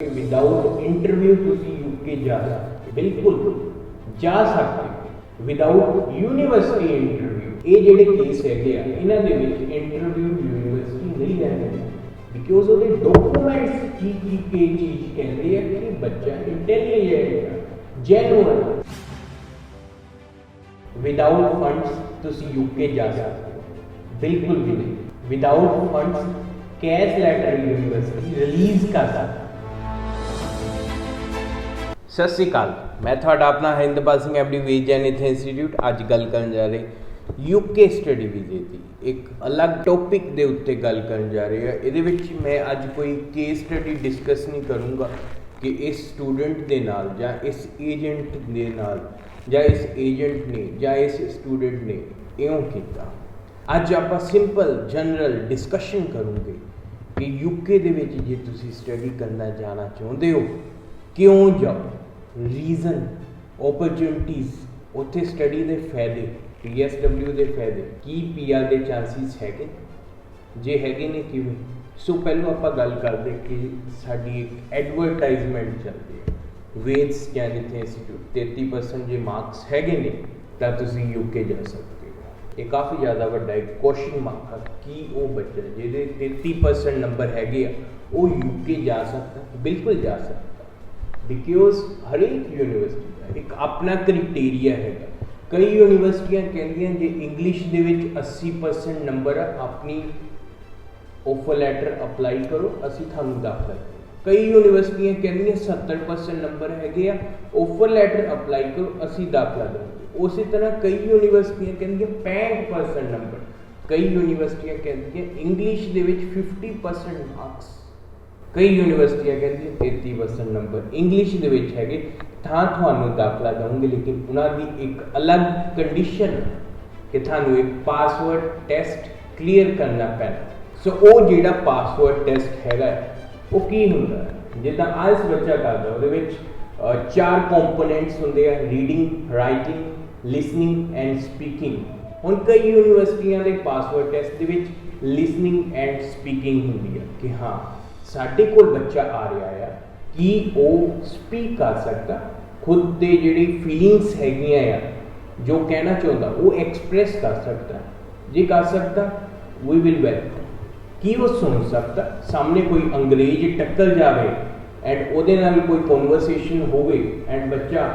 Without interview तुसी UK जा सकते, बिल्कुल जा सकते विदाउट यूनिवर्सिटी इंटरव्यू। ये जेडे केस है इन्हां दे विच इंटरव्यू यूनिवर्सिटी नहीं लैंदी बिकॉज वो डॉक्यूमेंट्स की चीज़ कहते हैं कि बच्चा इंटैलीजेंट जेन्युइन। विदाउट फंड्स तुसी यूके जा सकते, बिल्कुल भी नहीं। Without funds cash letter university release कर सकती। सत श्री अकाल, मैं थोड़ा अपना हरिंदरपाल सिंह एमडी वेज एंड इथे इंस्टीट्यूट अज गल करन जा रहे यूके स्टडी वीजे की एक अलग टॉपिक के उत्ते गल करन जा रहे हैं। ये मैं अज कोई केस स्टडी डिस्कस नहीं करूँगा कि इस स्टूडेंट के नाल या इस एजेंट के नाल या इस एजेंट ने या इस स्टूडेंट ने इयों किया। अज आप सिंपल जनरल डिस्कशन करूँगे कि यूके दे विच जे तुसी स्टडी करना जाना चाहते हो क्यों जाओ, रीजन, ओपरचुनिटीज़, उत्थे स्टडी के फायदे, PSW के फायदे की, PR के चांसिस है जे है ने किवें। सो पहलों आप गल करते कि साडी एक एडवरटाइजमेंट चलती है वेद्स कैन इथे इंस्टीट्यूट 33% जे मार्क्स है ने तो तुसी यूके जा सकते हो। ये काफ़ी ज़्यादा वड्डा एक क्वेश्चन मार्क है कि वो बच्चा जिहदे 33% नंबर है वो यूके जा सकता, बिल्कुल जा सकता बिकॉज हर एक यूनिवर्सिटी का एक अपना क्राइटेरिया है। कई यूनिवर्सिटियां कहंदियां जे इंग्लिश दे विच 80% नंबर अपनी ऑफर लैटर अप्लाई करो असी थानू दाखला देंगे। कई यूनिवर्सिटियां कहंदियां 70% नंबर है ऑफर लैटर अप्लाई करो असी दाखला देंगे। उसी तरह कई यूनिवर्सिटियां कहंदियां 65% नंबर, कई यूनिवर्सिटियां कहंदियां इंग्लिश दे विच 50% मार्क्स, कई यूनिवर्सिटियां कहती 33% नंबर इंग्लिश दे विच है थानू दाखला दूंगे, लेकिन उन्होंने एक अलग कंडीशन कि थानू एक पासवर्ड टेस्ट क्लीयर करना पैना। सो वो जिहड़ा पासवर्ड टेस्ट है वो की हुंदा है जिद्दां आइल्स बच्चा करदा उहदे विच 4 कंपोनेंट्स हुंदे आ, reading, writing, listening and speaking. हुण कई यूनिवर्सिटियां दे पासवर्ड टेस्ट दे विच लिसनिंग एंड स्पीकिंग हुंदी है कि हाँ साढ़े कोल बच्चा आ रहा है कि वो स्पीक कर सकता, खुद के जिहड़ी फीलिंग्स हैगियां आ जो कहना चाहता वो एक्सप्रैस कर सकता। जे कर सकता वी विल वेलकम कि वो सुन सकता, सामने कोई अंग्रेज टक्कर जाए एंड उहदे नाल कोई कॉन्वरसेशन होवे एंड बच्चा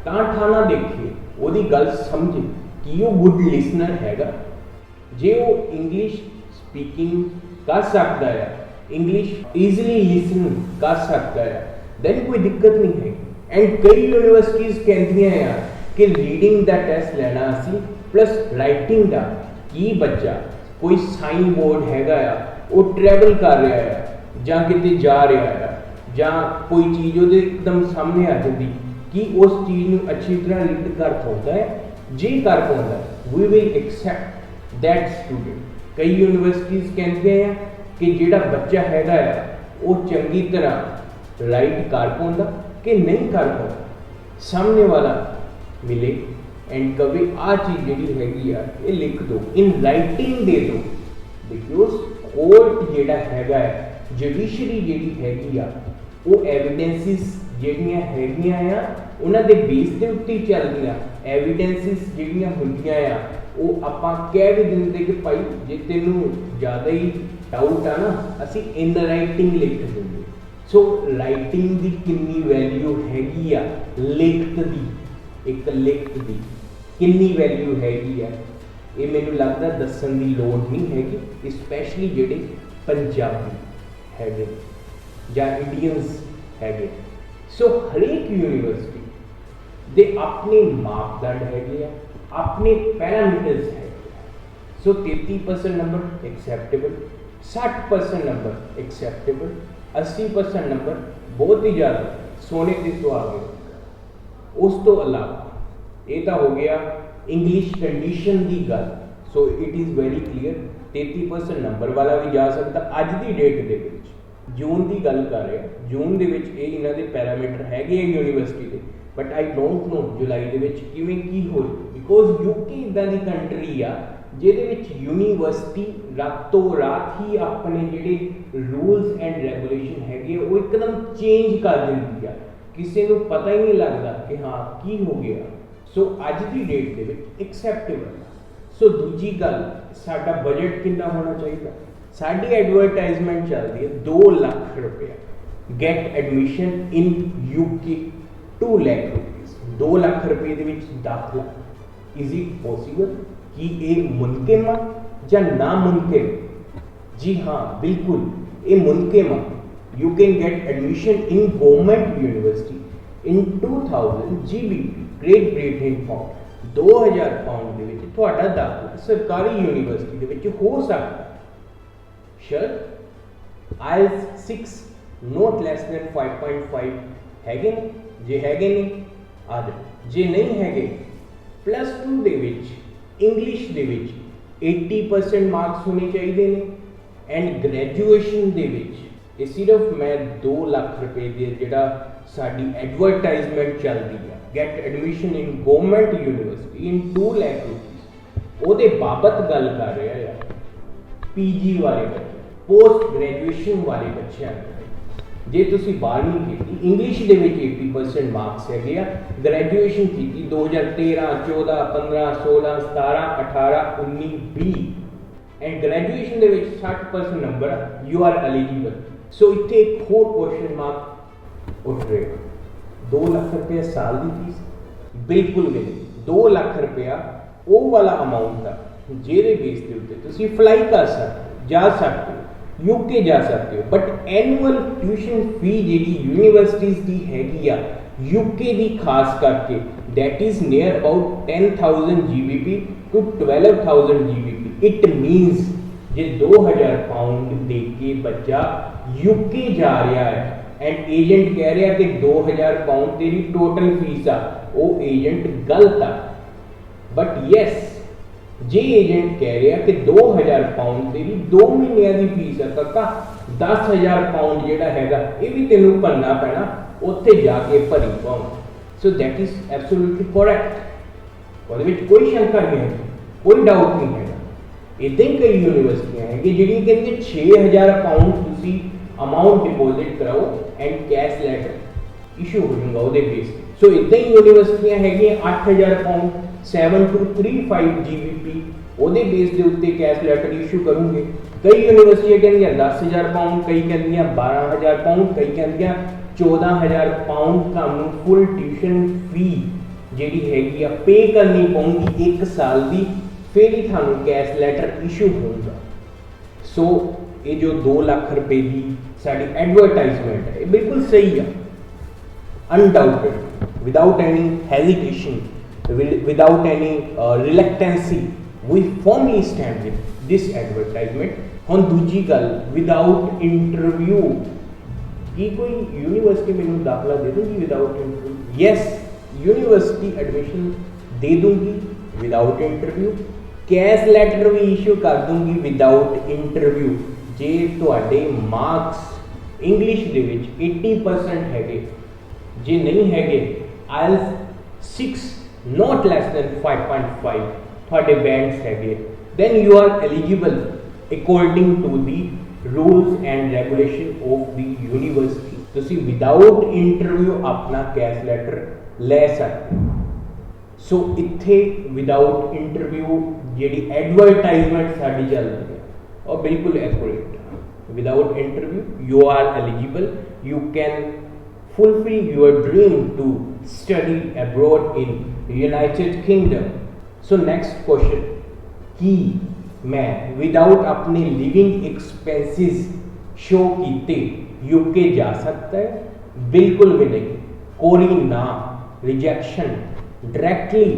ठाना देखे उहदी गल समझे कि वो गुड लिसनर हैगा। जे वो इंग्लिश स्पीकिंग कर सकता है, इंग्लिश ईजिली लिसन कर सकता है, देन कोई दिक्कत नहीं है। एंड कई यूनिवर्सिटीज़ कहती हैं कि रीडिंग का टेस्ट लेना असी प्लस राइटिंग का कि बच्चा कोई साइन बोर्ड हैगा वो ट्रैवल कर रहा है ਜਾਂ किते जा रहा है ਜਾਂ कोई चीज़ वो एकदम सामने आ जाती कि उस चीज़ को अच्छी तरह रीड कर पाता है, जे कर पाता we will accept that student. कई यूनिवर्सिटीज़ कहती हैं कि जिहड़ा बच्चा हैगा वो चंगी तरह राइट कर पाता कि नहीं कर पाता, सामने वाला मिले एंड कभी आ चीज़ जिहड़ी हैगी ये लिख दो, इन राइटिंग दे दो। बिकॉज कोर्ट जिहड़ा हैगा जुडिशरी जिहड़ी हैगी वो एविडेंसिस जिहड़ियां हैगियां उन्हां दे बेस दे उत्ते चलदियां। एविडेंसिस जिहड़ियां हुंदियां वो आपां कह भी दिंदे कि भाई जे तैनूं ज़्यादा ही डाउट आ ना असी इन राइटिंग लिख देंगे। सो राइटिंग की कितनी वैल्यू हैगी लिखत की, एक लिखत की कितनी वैल्यू हैगी ये मैनूं लगदा दस्सण दी लोड़ नहीं हैगी, स्पैशली जिहड़े पंजाबी हैगे जां इंडियंस हैगे। सो हरेक यूनिवर्सिटी दे अपने मापदंड हैगे अपने पैरामीटर्स है। सो 33% नंबर एक्सैप्टेबल, 60% नंबर एक्सैप्टेबल, 80% नंबर बहुत ही ज़्यादा सोने के सुहागे। उस तो अलावा ये तो हो गया इंग्लिश कंडीशन की गल। So it is very clear 33% number वाला भी जा सकता। अज की डेट के जून की गल कर रहे हैं, जून के इन्हों के पैरामीटर है यूनिवर्सिटी के, बट आई डोंट नो जुलाई के किवें की हो, बिकॉज यूके इदा की कंट्री आ जिहदे विच यूनिवर्सिटी रातों रात ही अपने जिहड़े रूल्स एंड रेगुलेशन हैगे वो एकदम चेंज कर दिंदी आ, किसी को पता ही नहीं लगता कि हाँ की हो गया। सो अज की डेट के विच एक्सैप्टेबल। सो दूजी गल, साडा बजट कितना होना चाहिए। साडी एडवरटाइजमेंट चलती है 2 लाख रुपया, gate admission in UK 2 lakh rupees, 2 lakh रुपये दे विच दाखला। इज इट पॉसिबल कि ये मुमकिन है या ना मुमकिन? जी हाँ बिल्कुल ये मुमकिन है। You can get admission in government university in 2000 GBP great Britain pound, 2000 pound दे विच तुहाडा दाखला सरकारी यूनिवर्सिटी दे विच हो सकता। शर्त IELTS 6 नॉट लेस दैन 5.5 हैगे ने, जे हैगे ने आ जाओ, जे नहीं हैगे +2 दे विच इंग्लिश दे विच 80% मार्क्स होने चाहिए ने, एंड ग्रैजुएशन दे विच ये सिर्फ मैं 2 लाख रुपए दे जिहड़ा साडी एडवरटाइजमेंट चलती है, gate admission in government university in 2 lakh rupees, ਉਹਦੇ बाबत गल कर रहा है PG वाले बच्चे, पोस्ट ग्रैजुएशन वाले बच्चों जे तुसी 12वीं की इंग्लिश दे विच 80% मार्क्स है, ग्रैजुएशन की 2013 14 15 16 17 18 19 20 एंड ग्रैजुएशन दे विच 60% नंबर, यू आर एलिजिबल। सो इत्थे एक होर क्वेश्चन मार्क उठ रहा, 2 लाख रुपया साल की फीस? बिल्कुल भी नहीं। 2 लाख रुपया वो वाला अमाउंट है जेरे बेस के उत्ते तुसी फ्लाई कर सकते हो, जा सकते हो, यूके जा सकते हो, बट एनुअल ट्यूशन फी जी यूनिवर्सिटीज़ की हैगी आ यूके की खास करके that is near about 10,000 GBP to 12,000 GBP। It means जे 2000 पाउंड दे के बच्चा यूके जा रहा है एंड एजेंट कह रहा कि 2000 पाउंड तेरी टोटल फीस आ, वो एजेंट गलत आ। बट यस जे एजेंट कह रहा कि 2000 पाउंड तेरी 2 महीनों की फीस है, काका 10,000 पाउंड जिहड़ा हैगा ये भी तेनों भरना पैना, उत्थे जाके भरी पाऊँ। So that is absolutely correct, और कोई शंका नहीं है, कोई डाउट नहीं है। इदां ही कई यूनिवर्सिटियां हैं कि जिहड़ियां कहंदियां 6000 पाउंड तुसी अमाउंट डिपोजिट कराओ एंड कैश लैटर इशू हो जाऊंगा वो बेस। सो इदां ही यूनिवर्सिटियां हैगियां 8000 पाउंड 7235 GBP वो बेस के उत्ते कैश लैटर इशू करूँगे। कई यूनिवर्सिटियां कहंदियां 10,000 पाउंड, कई कहंदियां 12,000 पाउंड, कई कहंदियां 14,000 पाउंड तुहानूं फुल ट्यूशन फी जिहड़ी हैगी आ पे करनी पऊगी 1 साल की, फिर ही थानू कैश लैटर इशू होगा। सो ये जो 2 लाख रुपए की साड़ी एडवरटाइजमेंट है ये बिल्कुल सही है, undoubted, without any hesitation, without any reluctancy, we formally stand with this advertisement. हुण दूजी गल, विदाउट इंटरव्यू, की कोई यूनिवर्सिटी मैनू दाखला दे दूँगी without interview? Yes, university admission दे दूँगी विदाउट इंटरव्यू, कैश लैटर भी इशू कर दूँगी विदाउट इंटरव्यू जे तुहाडे मार्क्स इंग्लिश दे विच 80% हैगे, जे नहीं हैगे IELTS 6 नॉट लैस दैन 5.5 तुहाडे बैंड्स हैगे, then you are eligible according to the rules and regulation of the university। तुसी विदाउट इंटरव्यू अपना कैश लेटर ले सकते हो। सो इत्थे विदाउट इंटरव्यू जिहड़ी एडवरटाइजमेंट साडी चल रही है और बिल्कुल accurate, without interview you are eligible, you can fulfill your dream to study abroad in United Kingdom। So next question, कि मैं विदाउट अपने लिविंग एक्सपेंसेस शो कीते यूके जा सकता है? बिल्कुल भी नहीं, कोरी ना, रिजेक्शन, डायरैक्टली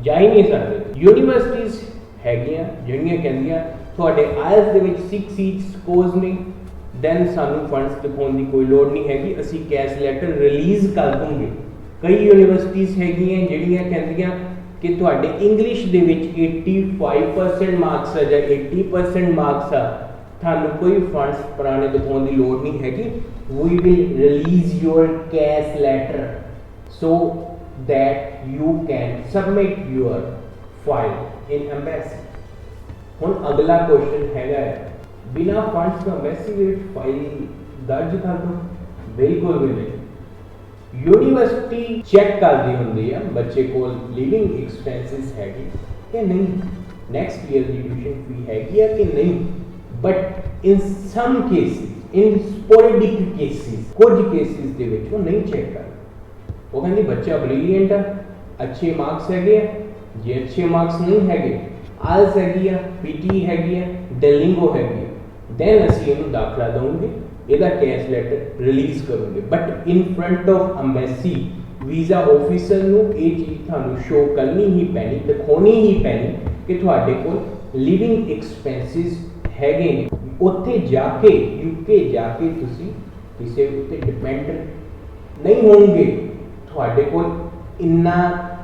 जा ही नहीं सकते। यूनिवर्सिटीज़ हैगियां जिहड़ियां कहंदियां तुहाडे IELTS दे विच 6 सीट्स स्कोर्स ने, दैन सानू फंड्स दिखाने की कोई लोड़ नहीं हैगी, असी कैश लैटर रिलीज़ कर दूंगे। कई यूनिवर्सिटीज़ हैगियां जिहड़ियां कहंदियां कि तुहाडे इंग्लिश दे विच 85% मार्क्स है या 80% मार्क्स आ, थानू कोई फंड्स पुराने दिखाने की लोड़ नहीं हैगी, we will release your CAS letter so that you can submit your file in embassy. हुण अगला क्वेश्चन हैगा बिना फंड्स तो एम्बेसी दे विच फाइल दर्ज कर दो, बिल्कुल भी नहीं। यूनिवर्सिटी चेक करती होंगी है बच्चे को लिविंग एक्सपेंसिस हैगी कि नहीं, नैक्सट ईयर की ट्यूशन फी हैगी है कि नहीं। But in some cases, in sporadic cases, कुछ केसिस दे विच वो नहीं चेक करते। वो कहते बच्चा ब्रिलियंट है, अच्छे मार्क्स है, जे अच्छे मार्क्स नहीं है, आल्स है, पीटी है, डेलिंगो है, दैन असी इन्हूं दाखला दूंगे, ਇਹਦਾ ਕੈਸ਼ ਲੈਟਰ ਰਿਲੀਜ਼ ਕਰੋਗੇ। But in front of embassy visa officer ਨੂੰ ਇਹ ਚੀਜ਼ ਤੁਹਾਨੂੰ ਸ਼ੋ ਕਰਨੀ ਹੀ ਪੈਣੀ, ਦਿਖਾਉਣੀ ਹੀ ਪੈਣੀ ਕਿ ਤੁਹਾਡੇ ਕੋਲ ਲਿਵਿੰਗ ਐਕਸਪੈਂਸਿਸ ਹੈਗੇ ਨੇ। ਉੱਥੇ ਜਾ ਕੇ ਯੂਕੇ ਜਾ ਕੇ ਤੁਸੀਂ ਕਿਸੇ ਉੱਤੇ ਡਿਪੈਂਡ ਨਹੀਂ ਹੋਣਗੇ, ਤੁਹਾਡੇ ਕੋਲ ਇੰਨਾ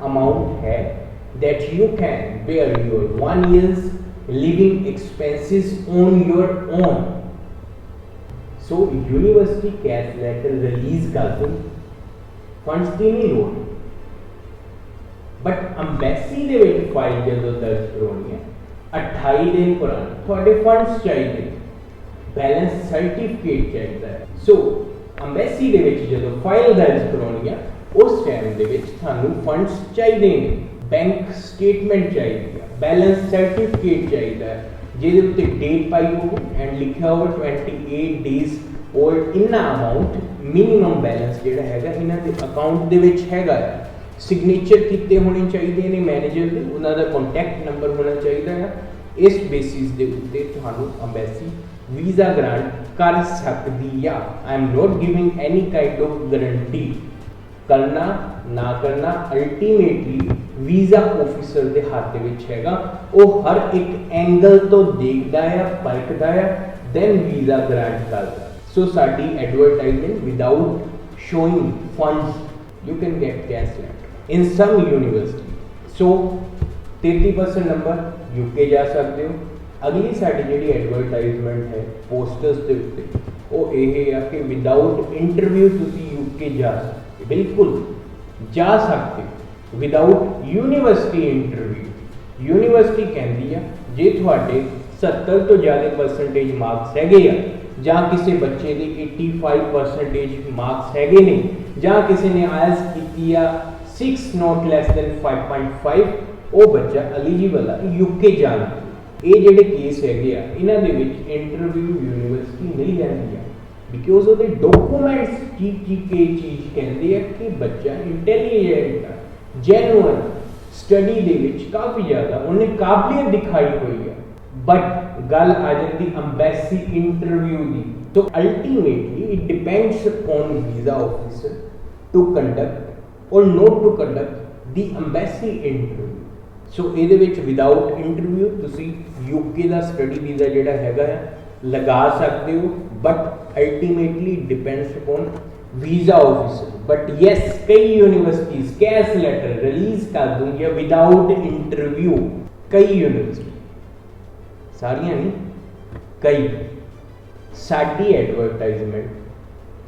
ਅਮਾਉਂਟ ਹੈ that you can bear your 1 year's living expenses on your own। So university CAS letter release कर दो, फंड्स की नहीं लोड़। बट अंबैसी दे विच फाइल जो दर्ज करवानी है 28 दिन पुराने थोड़े फंड्स चाहिए, बैलेंस सर्टिफिकेट चाहिए। सो अंबैसी दे विच जो फाइल दर्ज करवानी है उस टाइम दे विच थानू फंड्स चाहिए, बैंक स्टेटमेंट चाहिए, बैलेंस सर्टिफिकेट चाहिए ਜਿਹਦੇ ਉੱਤੇ ਡੇਟ ਪਾਈ ਹੋਵੇ ਐਂਡ ਲਿਖਿਆ ਹੋਵੇ 28 ਡੇਜ਼ ओल्ड इन्ना अमाउंट मिनिमम बैलेंस ਜਿਹੜਾ ਹੈਗਾ ਇਹਨਾਂ ਦੇ ਅਕਾਊਂਟ ਦੇ ਵਿੱਚ ਹੈਗਾ ਆ। ਸਿਗਨੇਚਰ ਕੀਤੇ ਹੋਣੇ ਚਾਹੀਦੇ ਨੇ ਮੈਨੇਜਰ ਦੇ, ਉਹਨਾਂ ਦਾ ਕੰਟੈਕਟ ਨੰਬਰ ਹੋਣਾ ਚਾਹੀਦਾ ਆ। ਇਸ ਬੇਸਿਸ ਦੇ ਉੱਤੇ ਤੁਹਾਨੂੰ ਅੰਬੈਸੀ ਵੀਜ਼ਾ ਗ੍ਰਾਂਟ ਕਰ ਸਕਦੀ ਆ। I am not giving any kind of guarantee, करना ना करना अल्टीमेटली ਵੀਜ਼ਾ ਆਫਿਸਰ ਦੇ ਹੱਥ ਦੇ ਵਿੱਚ ਹੈਗਾ। ਉਹ ਹਰ ਇੱਕ ਐਂਗਲ ਤੋਂ ਦੇਖਦਾ ਆ, ਪਰਖਦਾ ਆ, ਦੈਨ ਵੀਜ਼ਾ ਗ੍ਰਾਂਟ ਕਰਦਾ। ਸੋ ਸਾਡੀ advertisement without showing funds you can get CAS letter in some university. So 33% number UK ਜਾ ਸਕਦੇ ਹੋ। ਅਗਲੀ ਸਾਡੀ ਜਿਹੜੀ ਐਡਵਰਟਾਈਜ਼ਮੈਂਟ ਹੈ ਪੋਸਟਰਸ ਦੇ ਉੱਤੇ ਉਹ ਇਹ ਆ ਕਿ ਵਿਦਾਊਟ ਇੰਟਰਵਿਊ ਤੁਸੀਂ ਯੂਕੇ ਜਾ ਸਕਦੇ, ਬਿਲਕੁਲ ਜਾ ਸਕਦੇ ਹੋ विदाउट यूनिवर्सिटी इंटरव्यू। यूनिवर्सिटी कहती है जे थोड़े 70 तो ज़्यादा परसेंटेज मार्क्स है ਜਾਂ किसी बच्चे के 85% मार्क्स है ने, ਜਾਂ किसी ने आयल्स की 6 नॉट लैस दैन 5.5, वो बच्चा एलिजिबल है यूके जाना। ये जोड़े केस है इन्हों के इंटरव्यू यूनिवर्सिटी नहीं लैंदी है बिकॉज वो डॉकूमेंट्स की चीज़ कहते हैं कि बच्चा इंटैलीजेंट है, जेन्युइन स्टडी दे विच काफ़ी ज़्यादा उन्हें काबिलियत दिखाई हुई है। बट गल आ जाती अंबैसी इंटरव्यू की। तो ultimately it depends on visa officer to conduct और not to conduct the embassy interview. So ये विदाउट इंटरव्यू तुसी यूके का स्टडी वीज़ा जोड़ा है लगा सकते हो, but ultimately depends upon visa officer. But yes कई यूनिवर्सिटीज़ कैश लेटर रिलीज कर दूंगी विदाउट इंटरव्यू। कई यूनिवर्सिटी, सारियां नहीं, कई। साडी एडवरटाइजमेंट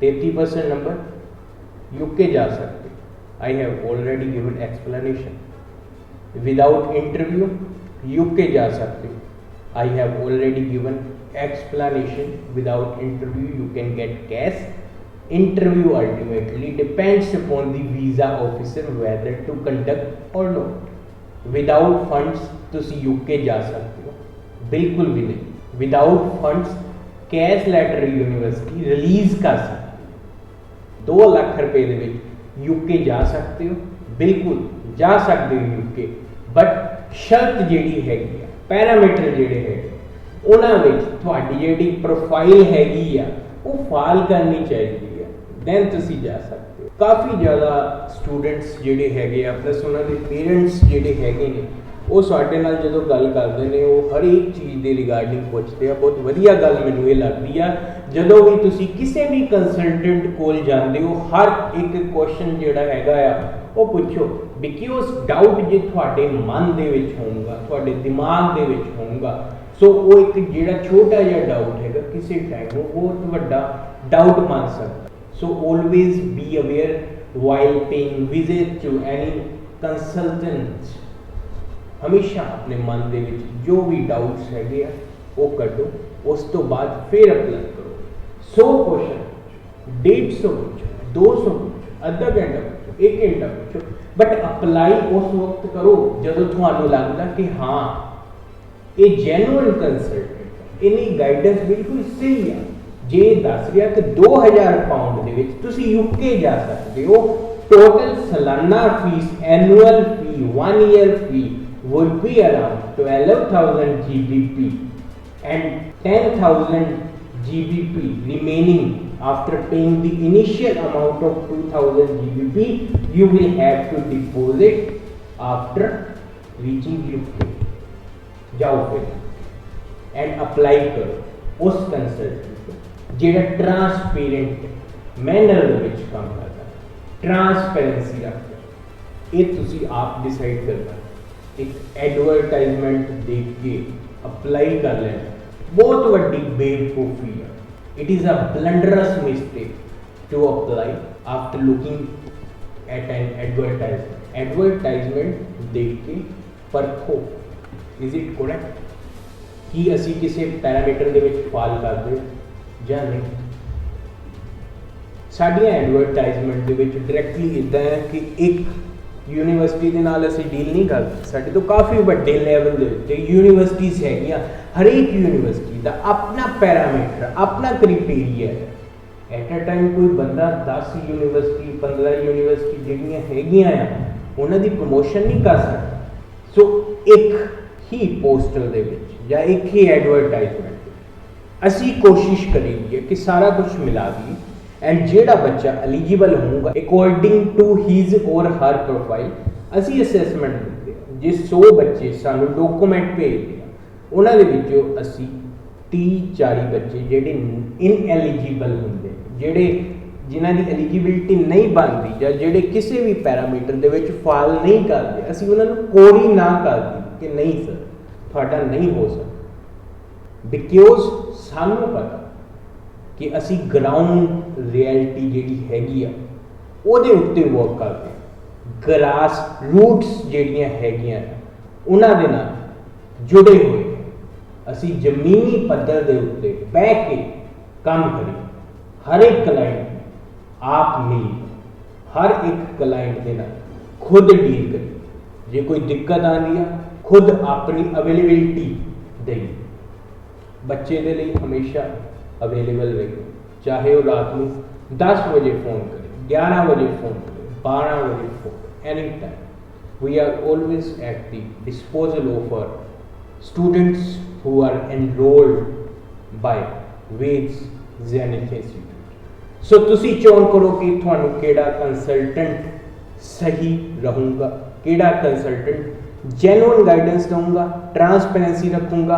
33% नंबर यूके जा सकते। I have already given explanation. Without interview UK जा सकते। I have already given explanation। Without interview you can get cash। Interview ultimately depends upon the visa officer whether to conduct or not। Without funds तुसी UK जा सकते हो, बिल्कुल भी नहीं। Without funds cash letter university release कर सकती। 2 लाख रुपए दे विच यूके जा सकते हो, बिल्कुल जा सकते हो यूके। बट शर्त जिहड़ी हैगी आ, पैरामीटर जिहड़े है उन्हां विच तुहाडी जिहड़ी प्रोफाइल हैगी आ वो फाल करनी चाहिए है, दैन तुसी जा सकते हो। काफ़ी ज़्यादा स्टूडेंट्स जिहड़े हैगे आ प्लस उन्हां दे पेरेंट्स जिहड़े हैगे ने वो साडे नाल जदों गल करदे ने वो हर एक चीज़ दे रिगार्डिंग पुछदे आ। बहुत वधिया गल मैनूं ये लगदी आ जदों भी तुसी किसी भी कंसलटेंट कोल जांदे हो हर एक क्वेश्चन जिहड़ा हैगा आ वो पुछो, बिकॉज डाउट जे तुहाडे मन दे विच होऊगा, तुहाडे दिमाग दे विच होऊगा। सो वो एक जिहड़ा छोटा जिहा डाउट हैगा किसी टाइम वो बहुत वड्डा डाउट बन सकदा। So always be aware while paying visit to any consultant. हमेशा अपने मन दे विच जो भी डाउट्स हैगे आ वो कड्डो, उस तो बाद फिर अप्लाई करो। 100 क्वेश्चन 150 पूछो, 200 पूछो, अद्धा घंटा पूछो, 1 घंटा पूछो, बट अप्लाई उस वक्त करो जो थानू लगता कि हाँ ये जेन्युइन कंसल्टेंट इन्हें गाइडेंस बिल्कुल सही है। जे दस रहा कि 2000 पाउंड दे विच तुसी यूके जा सकते हो, टोटल सालाना fees annual fee 1 year fee would be around 12,000 GBP and 10,000 GBP remaining after paying the initial amount of 2,000 GBP you will have to deposit after reaching UK। जाओ फिर एंड अप्लाई करो उस consultant जेड़ा transparent manner which काम करता, transparency रखता। ये तुसी आप डिसाइड करना। एक एडवरटाइजमेंट देख के अप्लाई कर लेना बहुत वड्डी बेवकूफ़ी है। It is a blunderous mistake to apply after looking at an advertisement. Advertisement देख के परखो इज इट करेक्ट कि असी किसी पैरामीटर दे विच फाल करदे ਜਾਂ नहीं। साडियां एडवरटाइजमेंट दे विच डायरैक्टली इदां है कि एक यूनिवर्सिटी के नाल असीं डील नहीं करते, साडे तो काफ़ी वड्डे लैवल दे उत्ते यूनिवर्सिटीज़ हैगियां। हरेक यूनिवर्सिटी का अपना पैरामीटर अपना क्राइटेरिया है। एट अ टाइम कोई बंदा 10 यूनिवर्सिटी 15 यूनिवर्सिटी जिहड़ियां हैगियां आ उन्हां दी प्रमोशन नहीं कर सकदा। सो एक ही पोस्टर दे विच या एक ही एडवरटाइजमेंट असी कोशिश करेंगे कि सारा कुछ मिला दी एंड जेड़ा बच्चा एलिजिबल होगा अकॉर्डिंग टू हिज और हर प्रोफाइल असी असेसमेंट देते हैं। जे 100 बच्चे सानू डॉक्यूमेंट भेजते हैं उन्होंने विचों असी 30-40 बच्चे जेडे इनएलिजिबल होंगे, जेडे जिन्हां दी एलिजिबिलिटी नहीं बनती या जेडे किसी भी पैरामीटर दे विच फाल नहीं करते, असी उन्हां नूं कोरी ना कर दी कि नहीं सर तुहाडा नहीं हो सकता। बिकॉज सानू पता कि असी ग्राउंड रियलिटी जिहड़ी हैगी आ उहदे उत्ते वर्क करते हैं। ग्रास रूट्स जिहड़ियां हैगियां उन्हां दे नाल जुड़े हुए असी जमीनी पद्धर दे उत्ते बह के काम करिए। हर एक क्लाइंट आप मिली हर एक क्लाइंट दे नाल खुद डील करिए। जे कोई दिक्कत आती है खुद अपनी अवेलेबिलिटी देइए। बच्चे दे लिए हमेशा अवेलेबल रहिए, चाहे वो रात में 10 बजे फ़ोन करे, 11 बजे फ़ोन करे, 12 बजे phone, any time we are always at the disposal of our students who are enrolled by Vedas zenith institute. So तुसी चोन करो कि तुहानू केड़ा कंसल्टेंट सही रहूँगा, केड़ा कंसल्टेंट जेन्युइन गाइडेंस दूंगा, ट्रांसपेरेंसी रखूँगा,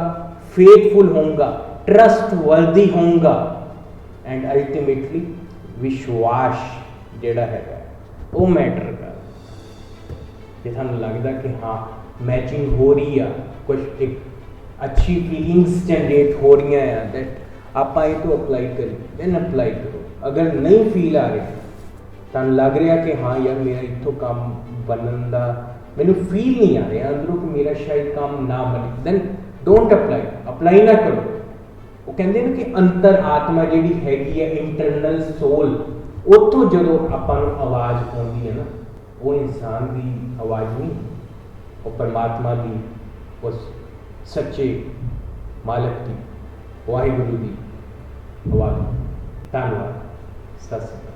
फेथफुल होऊंगा, ट्रस्ट वर्दी होऊंगा एंड अल्टीमेटली विश्वास जिहड़ा है वो मैटर कर। जे थानू लगदा कि हाँ मैचिंग हो रही है, कुछ एक अच्छी फीलिंग्स जनरेट हो रही हैं, दैट आप ये तो अप्लाई करें, दैन अप्लाई करो। अगर नहीं फील आ रही तुहानू लग रहा कि हाँ यार मेरा इत्थों काम बनन दा मैनू फील नहीं आ रहा अंदरों कि मेरा शायद काम ना बने, दैन डोंट अप्लाई। अप्लाई ना करो। वो कहते हैं कि अंतर आत्मा जी हैगी है इंटरनल सोल, उतों जो अपन आवाज़ आती है ना वो इंसान की आवाज़ नहीं, वो परमात्मा की उस सच्चे मालक की वाहिगुरु की आवाज़। धन्यवाद। सत श्री अकाल।